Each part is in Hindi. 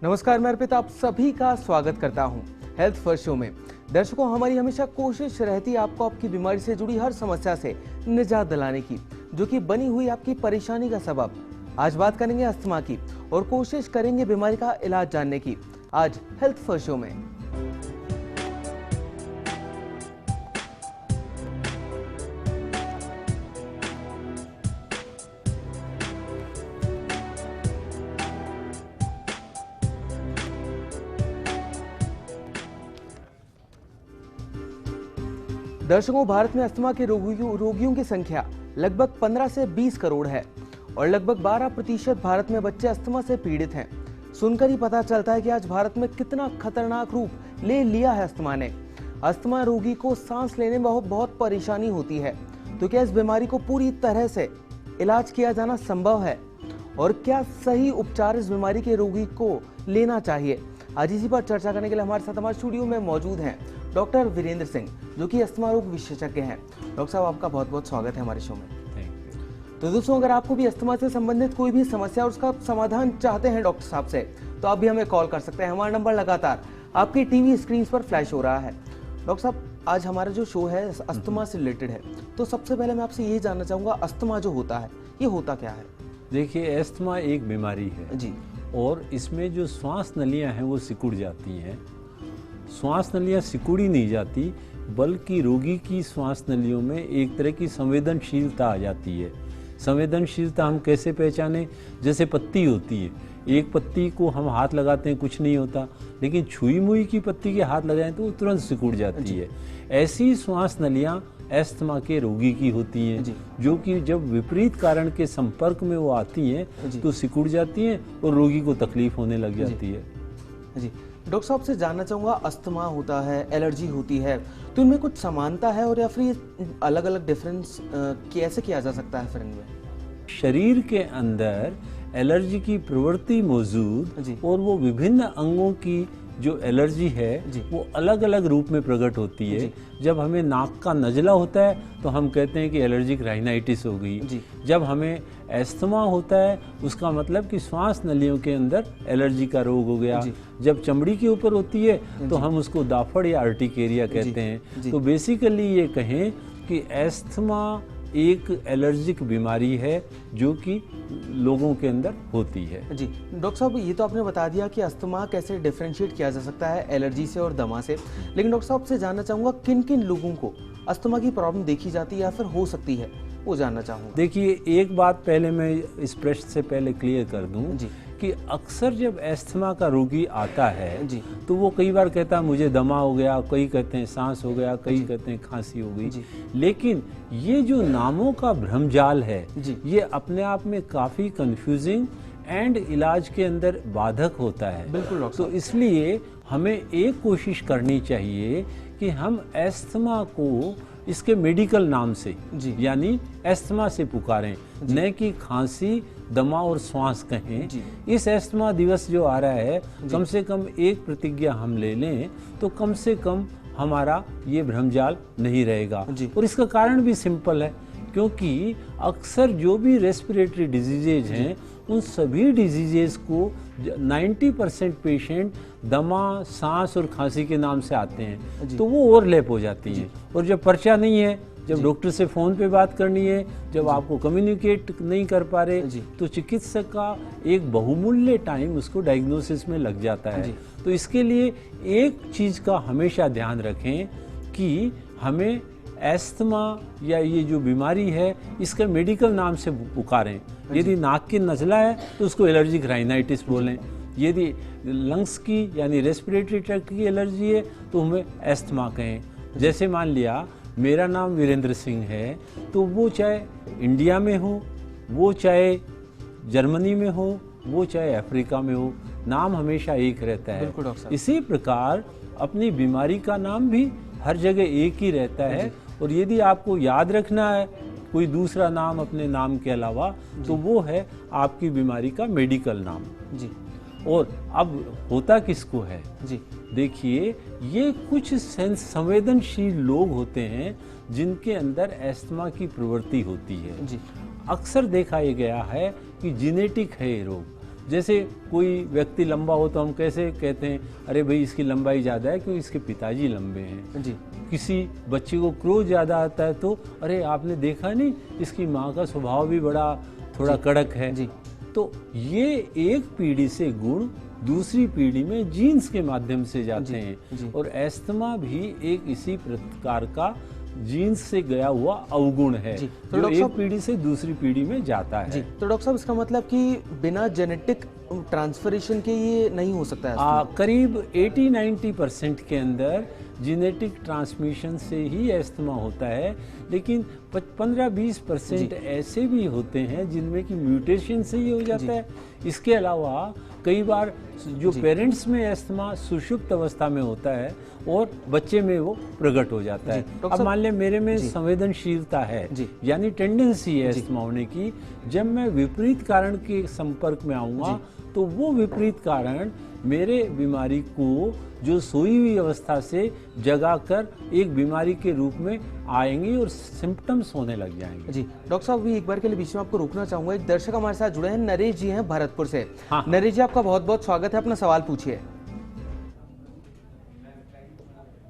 नमस्कार, मैं अर्पित आप सभी का स्वागत करता हूं हेल्थ फर्स्ट शो में। दर्शकों, हमारी हमेशा कोशिश रहती है आपको आपकी बीमारी से जुड़ी हर समस्या से निजात दिलाने की, जो कि बनी हुई आपकी परेशानी का सबब। आज बात करेंगे अस्थमा की और कोशिश करेंगे बीमारी का इलाज जानने की, आज हेल्थ फर्स्ट शो में। दर्शकों, भारत में अस्थमा के रोगियों की संख्या लगभग 15 से 20 करोड़ है और लगभग 12% भारत में बच्चे अस्थमा से पीड़ित हैं। सुनकर ही पता चलता है कि आज भारत में कितना खतरनाक रूप ले लिया है अस्थमा ने। अस्थमा रोगी को सांस लेने में बहुत परेशानी होती है, तो क्या इस बीमारी को पूरी तरह से इलाज किया जाना संभव है और क्या सही उपचार इस बीमारी के रोगी को लेना चाहिए? आज इसी पर चर्चा करने के लिए हमारे साथ हमारे स्टूडियो में मौजूद हैं डॉक्टर वीरेंद्र सिंह, जो कि अस्थमा रोग विशेषज्ञ हैं। डॉक्टर साहब, आपका बहुत बहुत स्वागत है हमारे शो में। तो दोस्तों, अगर आपको भी अस्थमा से संबंधित कोई भी समस्या और उसका समाधान चाहते हैं डॉक्टर साहब से, तो आप भी हमें कॉल कर सकते हैं। हमारा नंबर लगातार आपकी टीवी स्क्रीन पर फ्लैश हो रहा है। डॉक्टर साहब, आज हमारा जो शो है अस्थमा से रिलेटेड है, तो सबसे पहले मैं आपसे यही जानना चाहूँगा, अस्थमा जो होता है ये होता क्या है? देखिए, अस्थमा एक बीमारी है जी, और इसमें जो श्वास नलियाँ हैं वो सिकुड़ जाती हैं। श्वास नलियाँ सिकुड़ी नहीं जाती, बल्कि रोगी की श्वास नलियों में एक तरह की संवेदनशीलता आ जाती है। संवेदनशीलता हम कैसे पहचानें? जैसे पत्ती होती है, एक पत्ती को हम हाथ लगाते हैं कुछ नहीं होता, लेकिन छुई मुई की पत्ती के हाथ लगाएं तो वो तुरंत सिकुड़ जाती है। ऐसी श्वास नलियाँ अस्थमा के रोगी की होती हैं, जो कि जब विपरीत कारण के संपर्क में वो आती हैं तो सिकुड़ जाती हैं और रोगी को तकलीफ होने लग जाती है। जी डॉक्टर साहब से जानना चाहूँगा, अस्थमा होता है, एलर्जी होती है, तो इनमें कुछ समानता है और या फिर अलग अलग डिफरेंस कैसे किया जा सकता है फिर इनमें? शरीर के अंदर एलर्जी की प्रवृत्ति मौजूद और वो विभिन्न अंगों की जो एलर्जी है वो अलग अलग रूप में प्रकट होती है। जब हमें नाक का नजला होता है तो हम कहते हैं कि एलर्जिक राइनाइटिस हो गई। जब हमें अस्थमा होता है उसका मतलब कि श्वास नलियों के अंदर एलर्जी का रोग हो गया। जब चमड़ी के ऊपर होती है तो हम उसको दाफड़ या अर्टिकेरिया कहते हैं। तो बेसिकली ये कहें कि अस्थमा एक एलर्जिक बीमारी है जो कि लोगों के अंदर होती है। जी डॉक्टर साहब, ये तो आपने बता दिया कि अस्थमा कैसे डिफरेंशिएट किया जा सकता है एलर्जी से और दमा से, लेकिन डॉक्टर साहब से जानना चाहूँगा किन किन लोगों को अस्थमा की प्रॉब्लम देखी जाती है या फिर हो सकती है, वो जानना चाहूँगा। देखिए, एक बात पहले मैं इस प्रश्न से पहले क्लियर कर दूं कि अक्सर जब अस्थमा का रोगी आता है तो वो कई बार कहता है मुझे दमा हो गया, कई कहते हैं सांस हो गया, कई कहते हैं खांसी हो गई। लेकिन ये जो नामों का भ्रमजाल है ये अपने आप में काफ़ी कंफ्यूजिंग एंड इलाज के अंदर बाधक होता है। बिल्कुल। तो इसलिए हमें एक कोशिश करनी चाहिए कि हम अस्थमा को इसके मेडिकल नाम से यानी अस्थमा से पुकारें, न कि खांसी, दमा और श्वास कहें। इस अस्थमा दिवस जो आ रहा है, कम से कम एक प्रतिज्ञा हम ले लें तो कम से कम हमारा ये भ्रमजाल नहीं रहेगा। और इसका कारण भी सिंपल है, क्योंकि अक्सर जो भी रेस्पिरेटरी डिजीजेज हैं उन सभी डिजीजेस को 90% पेशेंट दमा, सांस और खांसी के नाम से आते हैं, तो वो ओवरलैप हो जाती हैं। और जब पर्चा नहीं है, जब डॉक्टर से फ़ोन पे बात करनी है, जब आपको कम्युनिकेट नहीं कर पा रहे, तो चिकित्सक का एक बहुमूल्य टाइम उसको डायग्नोसिस में लग जाता है। तो इसके लिए एक चीज़ का हमेशा ध्यान रखें कि हमें अस्थमा या ये जो बीमारी है इसका मेडिकल नाम से पुकारें। यदि नाक की नज़ला है तो उसको एलर्जिक राइनाइटिस बोलें। यदि लंग्स की यानी रेस्पिरेटरी ट्रैक्ट की एलर्जी है तो हमें अस्थमा कहें। जैसे मान लिया मेरा नाम वीरेंद्र सिंह है, तो वो चाहे इंडिया में हो, वो चाहे जर्मनी में हो, वो चाहे अफ्रीका में हो, नाम हमेशा एक रहता है। इसी प्रकार अपनी बीमारी का नाम भी हर जगह एक ही रहता है। और यदि आपको याद रखना है कोई दूसरा नाम अपने नाम के अलावा, तो वो है आपकी बीमारी का मेडिकल नाम। और अब होता किसको है? देखिए, ये कुछ संवेदनशील लोग होते हैं जिनके अंदर अस्थमा की प्रवृत्ति होती है। अक्सर देखा ये गया है कि जेनेटिक है ये रोग, जैसे कोई व्यक्ति लंबा हो तो हम कैसे कहते हैं, अरे भाई इसकी लंबाई ज़्यादा है क्योंकि इसके पिताजी लंबे हैं जी। किसी बच्चे को क्रोध ज़्यादा आता है तो अरे आपने देखा नहीं इसकी माँ का स्वभाव भी बड़ा थोड़ा कड़क है जी। तो ये एक पीढ़ी से गुण दूसरी पीढ़ी में जीन्स के माध्यम से जाते हैं और एस्थमा भी एक इसी प्रकार का जीन्स से गया हुआ अवगुण है जो एक पीढ़ी से दूसरी पीढ़ी में जाता है। जी। तो डॉक्टर साहब इसका मतलब कि बिना जेनेटिक ट्रांसफरेशन के ये नहीं हो सकता है? करीब 80-90% के अंदर जेनेटिक ट्रांसमिशन से ही एस्थमा होता है, लेकिन 15-20% ऐसे भी होते हैं जिनमें कि म्यूटेशन से ही हो जाता है। इसके अलावा कई बार जो पेरेंट्स में एस्थमा सुषुप्त अवस्था में होता है और बच्चे में वो प्रकट हो जाता है। अब मान लें मेरे में संवेदनशीलता है यानी टेंडेंसी है एस्थमा होने की, जब मैं विपरीत कारण के संपर्क में आऊँगा तो वो विपरीत कारण मेरे बीमारी को जो सोई हुई अवस्था से जगाकर एक बीमारी के रूप में आएंगी और सिम्टम्स होने लग जाएंगे। जी डॉक्टर साहब, भी एक बार के लिए बीच में आपको रोकना चाहूंगा। एक दर्शक हमारे साथ जुड़े हैं, नरेश जी हैं भरतपुर से। हाँ। नरेश जी, आपका बहुत बहुत स्वागत है, अपना सवाल पूछिए।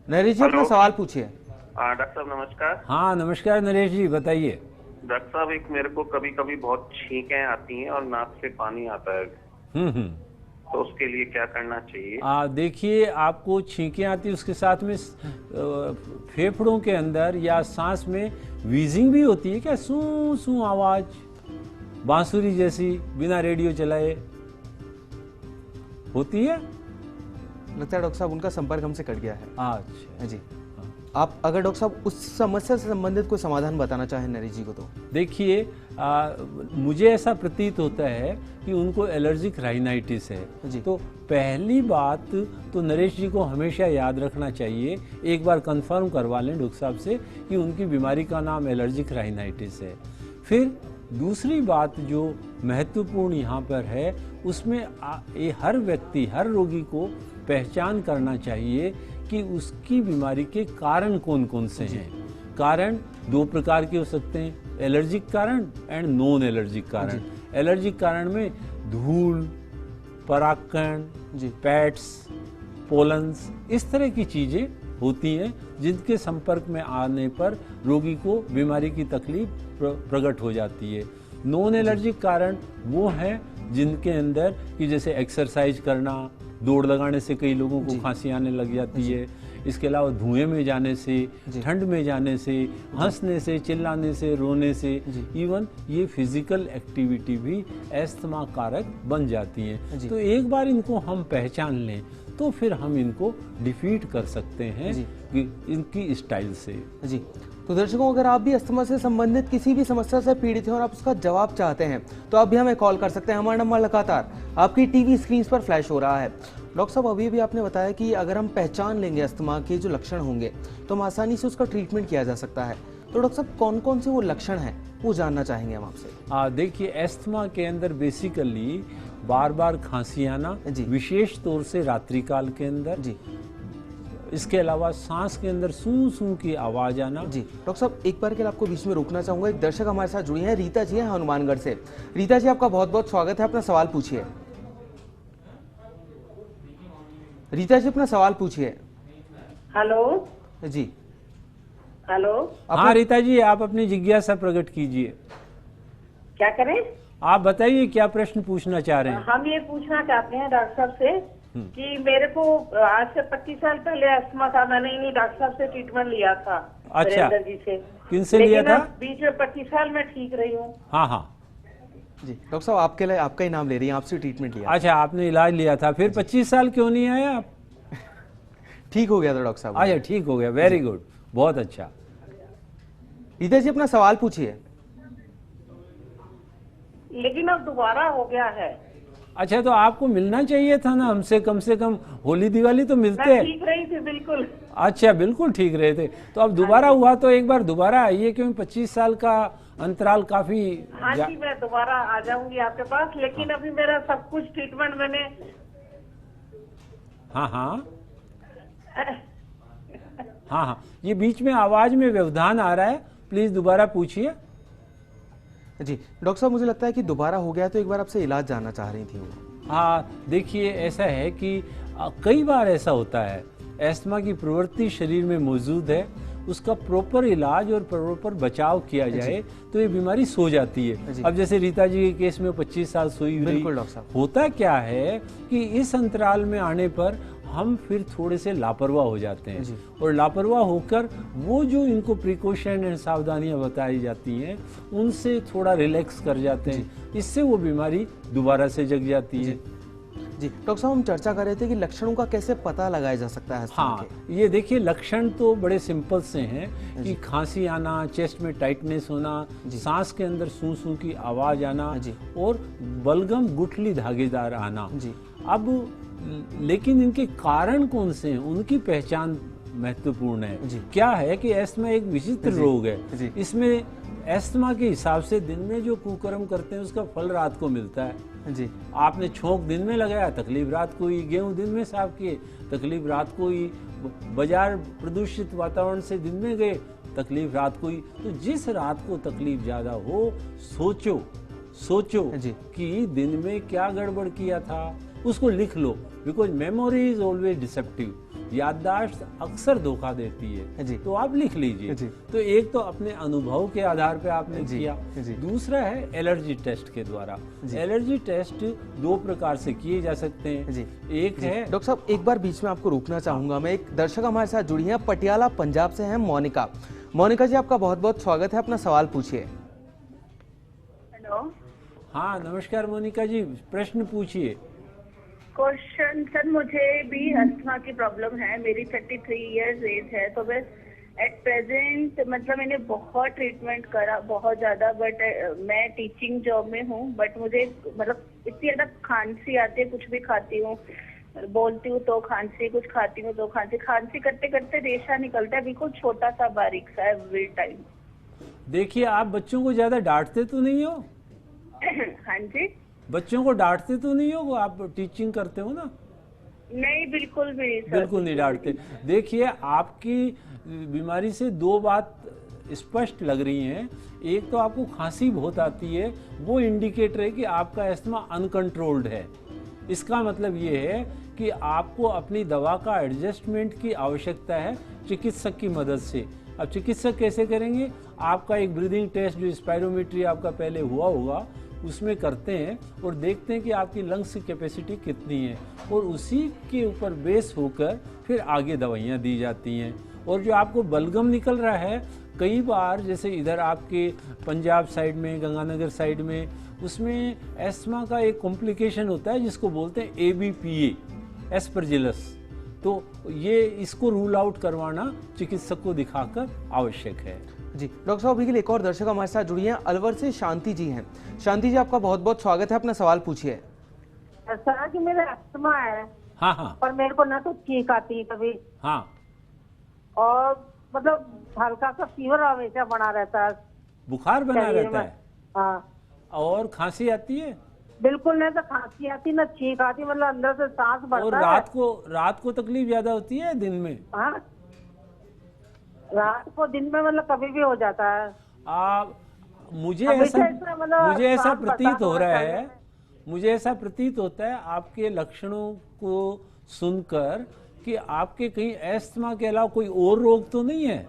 नरेश जी, अपना सवाल पूछिए। डॉक्टर साहब नमस्कार। हाँ नमस्कार नरेश जी, बताइए। डॉक्टर साहब, एक मेरे को कभी कभी बहुत छींकें आती हैं और नाक से पानी आता है, तो उसके लिए क्या करना चाहिए? देखिए, आपको छींकें आती है, उसके साथ में फेफड़ों के अंदर या सांस में वीजिंग भी होती है क्या? सू सू आवाज बांसुरी जैसी बिना रेडियो चलाए होती है? लगता है डॉक्टर साहब उनका संपर्क हमसे कट गया है। अच्छा जी। आप अगर डॉक्टर साहब उस समस्या से संबंधित कोई समाधान बताना चाहें नरेश जी को तो। देखिए, मुझे ऐसा प्रतीत होता है कि उनको एलर्जिक राइनाइटिस है। तो पहली बात तो नरेश जी को हमेशा याद रखना चाहिए, एक बार कंफर्म करवा लें डॉक्टर साहब से कि उनकी बीमारी का नाम एलर्जिक राइनाइटिस है। फिर दूसरी बात जो महत्वपूर्ण यहाँ पर है, उसमें हर व्यक्ति, हर रोगी को पहचान करना चाहिए कि उसकी बीमारी के कारण कौन कौन से हैं। कारण दो प्रकार के हो सकते हैं, एलर्जिक कारण एंड नॉन एलर्जिक कारण। एलर्जिक कारण में धूल, परागकण, पैट्स, पोलन्स, इस तरह की चीज़ें होती हैं जिनके संपर्क में आने पर रोगी को बीमारी की तकलीफ प्रकट हो जाती है। नॉन एलर्जिक कारण वो हैं जिनके अंदर कि जैसे एक्सरसाइज करना, दौड़ लगाने से कई लोगों को खांसी आने लग जाती है। इसके अलावा धुएं में जाने से, ठंड में जाने से, हंसने से, चिल्लाने से, रोने से, इवन ये फिजिकल एक्टिविटी भी एस्थमा कारक बन जाती हैं। तो एक बार इनको हम पहचान लें तो फिर हम इनको डिफीट कर सकते हैं इनकी स्टाइल से। जी। तो दर्शकों, अगर आप भी अस्थमा से संबंधित किसी भी समस्या से पीड़ित हैं और आप उसका जवाब चाहते हैं तो आप भी हमें कॉल कर सकते हैं। हमारा नंबर लगातार आपकी टीवी स्क्रीन पर फ्लैश हो रहा है। डॉक्टर साहब, अभी भी आपने बताया कि अगर हम पहचान लेंगे अस्थमा के जो लक्षण होंगे तो हम आसानी से उसका ट्रीटमेंट किया जा सकता है। तो डॉक्टर साहब, कौन कौन से वो लक्षण हैं वो जानना चाहेंगे हम आपसे। देखिए, एस्थमा के अंदर बेसिकली बार बार खांसी आना, विशेष तौर से रात्रि काल के अंदर। इसके अलावा सांस के अंदर सू सू की आवाज आना। जी डॉक्टर साहब, एक बार के लिए आपको बीच में रोकना चाहूंगा। एक दर्शक हमारे साथ जुड़ी हैं, रीता जी हैं हनुमानगढ़ से। रीता जी, आपका बहुत बहुत स्वागत है, अपना सवाल पूछिए। रीता जी, अपना सवाल पूछिए। हेलो जी। हेलो। हाँ रीता जी, आप अपनी जिज्ञासा प्रकट कीजिए। क्या करें? आप बताइए क्या प्रश्न पूछना चाह रहे हैं। हम ये पूछना चाहते हैं डॉक्टर साहब से कि मेरे को आज से 25 साल पहले अस्थमा था। मैंने इन्हीं डॉक्टर साहब से ट्रीटमेंट लिया था। अच्छा, जी से। किनसे लिया था? बीच में 25 साल में ठीक रही हूँ। हाँ हाँ जी डॉक्टर साहब, आपके लिए आपका ही नाम ले रही हैं, आपसे ट्रीटमेंट लिया। अच्छा, आपने इलाज लिया था, फिर 25 साल क्यों नहीं आए आप? ठीक हो गया था डॉक्टर साहब। अच्छा, ठीक हो गया, वेरी गुड, बहुत अच्छा। रीता जी, अपना सवाल पूछिए। लेकिन अब दोबारा हो गया है। अच्छा, तो आपको मिलना चाहिए था ना हमसे, कम से कम होली दिवाली तो मिलते हैं। ठीक रही थी बिल्कुल। अच्छा, बिल्कुल ठीक रहे थे। तो अब दोबारा हुआ तो एक बार दोबारा आइए, क्योंकि 25 साल का अंतराल काफी। हाँ जी, मैं दोबारा आ जाऊंगी आपके पास, लेकिन अभी मेरा सब कुछ ट्रीटमेंट मैंने। हाँ हाँ हाँ, ये बीच में आवाज में व्यवधान आ रहा है, प्लीज दोबारा पूछिए। जी डॉक्टर साहब, मुझे लगता है कि दोबारा हो गया तो एक बार आपसे इलाज जानना चाह रही थी वो। हाँ, देखिए ऐसा है कि कई बार ऐसा होता है, एस्थमा की प्रवृत्ति शरीर में मौजूद है, उसका प्रॉपर इलाज और प्रॉपर बचाव किया जाए तो ये बीमारी सो जाती है। अब जैसे रीता जी के केस में 25 साल सोई हुई। बिल्कुल डॉक्टर साहब। होता क्या है कि इस अंतराल में आने पर हम फिर थोड़े से लापरवाह हो जाते हैं और लापरवाह होकर वो जो इनको प्रिकॉशन एंड सावधानियां बताई जाती हैं उनसे थोड़ा रिलैक्स कर जाते हैं, इससे वो बीमारी दोबारा से जग जाती है। जी डॉक्टर साहब, हम चर्चा कर रहे थे कि लक्षणों का कैसे पता लगाया जा सकता है अस्थमा हाँ, के? ये देखिए लक्षण तो बड़े सिंपल से हैं कि खांसी आना, चेस्ट में टाइटनेस होना, सांस के अंदर सूं सूं की आवाज आना और बलगम गुठली धागेदार आना। अब लेकिन इनके कारण कौन से हैं, उनकी पहचान महत्वपूर्ण है। क्या है कि एस्थमा एक विचित्र रोग है, इसमें एस्थमा के हिसाब से दिन में जो कुकर्म करते हैं उसका फल रात को मिलता है। आपने छोंक दिन में लगाया, तकलीफ रात को ही, गेहूं दिन में साफ किए, तकलीफ रात को ही, बाजार प्रदूषित वातावरण से दिन में गए, तकलीफ रात को ही। तो जिस रात को तकलीफ ज्यादा हो, सोचो कि दिन में क्या गड़बड़ किया था, उसको लिख लो, because memory is always deceptive, याददाश्त अक्सर धोखा देती है, तो आप लिख लीजिए। तो एक तो अपने अनुभव के आधार पे आपने किया, दूसरा है एलर्जी टेस्ट के द्वारा। एलर्जी टेस्ट दो प्रकार से किए जा सकते हैं। एक है डॉक्टर साहब, एक बार बीच में आपको रोकना चाहूंगा मैं, एक दर्शक हमारे साथ जुड़ी हैं, पटियाला पंजाब से हैं मोनिका। मोनिका जी, आपका बहुत बहुत स्वागत है, अपना सवाल पूछिए। हेलो। हाँ नमस्कार मोनिका जी, प्रश्न पूछिए। क्वेश्चन सर, मुझे भी अस्थमा की प्रॉब्लम है, मेरी 33 इयर्स एज है, तो मैं एट प्रेजेंट मतलब मैंने बहुत ट्रीटमेंट करा, बहुत ज्यादा, बट मैं टीचिंग जॉब में हूँ, बट मुझे मतलब इतनी ज्यादा खांसी आती है, कुछ भी खाती हूँ, बोलती हूँ तो खांसी, कुछ खाती हूँ तो खांसी, खांसी करते करते रेशा निकलता है, बिल्कुल छोटा सा बारीक सा एवरी टाइम। देखिए आप बच्चों को ज्यादा डांटते तो नहीं हो? हाँ जी। बच्चों को डांटते तो नहीं हो? आप टीचिंग करते हो ना? नहीं, बिल्कुल भी सर, बिल्कुल नहीं डांटते। देखिए आपकी बीमारी से दो बात स्पष्ट लग रही हैं। एक तो आपको खांसी बहुत आती है, वो इंडिकेटर है कि आपका एस्थमा अनकंट्रोल्ड है। इसका मतलब ये है कि आपको अपनी दवा का एडजस्टमेंट की आवश्यकता है चिकित्सक की मदद से। अब चिकित्सक कैसे करेंगे? आपका एक ब्रीदिंग टेस्ट जो स्पायरोमेट्री आपका पहले हुआ होगा उसमें करते हैं और देखते हैं कि आपकी लंग्स की कैपेसिटी कितनी है, और उसी के ऊपर बेस होकर फिर आगे दवाइयाँ दी जाती हैं। और जो आपको बलगम निकल रहा है, कई बार जैसे इधर आपके पंजाब साइड में, गंगानगर साइड में, उसमें एस्थमा का एक कॉम्प्लिकेशन होता है जिसको बोलते हैं ABPA, एस्परजिलस। तो ये इसको रूल आउट करवाना चिकित्सक को दिखाकर आवश्यक है। जी डॉक्टर साहब, अभी के लिए एक और दर्शक हमारे साथ जुड़ी हैं, अलवर से शांति जी हैं। शांति जी, आपका बहुत बहुत स्वागत है, अपना सवाल पूछिए। सर कि मेरा अस्थमा है। हाँ। पर मेरे को ना तो छींक आती है कभी। हाँ। और मतलब हल्का सा फीवर हमेशा बना रहता है, बुखार बना रहता है। हाँ। और खांसी आती है? बिल्कुल नहीं, तो खांसी आती ना छींक आती, मतलब अंदर से सांस भरता और है। रात को तकलीफ ज्यादा होती है दिन में? हाँ, रात को दिन में मतलब कभी भी हो जाता है। मुझे ऐसा प्रतीत हो रहा है, मुझे ऐसा प्रतीत होता है आपके लक्षणों को सुनकर कि आपके कहीं एस्थमा के अलावा कोई और रोग तो नहीं है?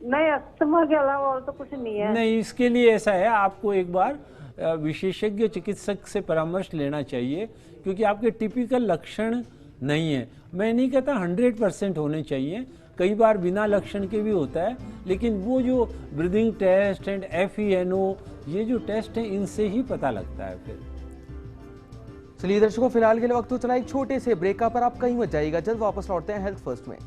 नहीं, अस्थमा के अलावा और तो कुछ नहीं है। नहीं, इसके लिए ऐसा है, आपको एक बार विशेषज्ञ चिकित्सक से परामर्श लेना चाहिए, क्योंकि आपके टिपिकल लक्षण नहीं है। मैं नहीं कहता 100% होने चाहिए, कई बार बिना लक्षण के भी होता है, लेकिन वो जो ब्रीदिंग टेस्ट एंड FeNO, ये जो टेस्ट है, इनसे ही पता लगता है फिर। चलिए दर्शकों, फिलहाल के लिए वक्त तो चला एक छोटे से ब्रेक का, पर आप कहीं मत जाइएगा, जल्द वापस लौटते हैं हेल्थ फर्स्ट में।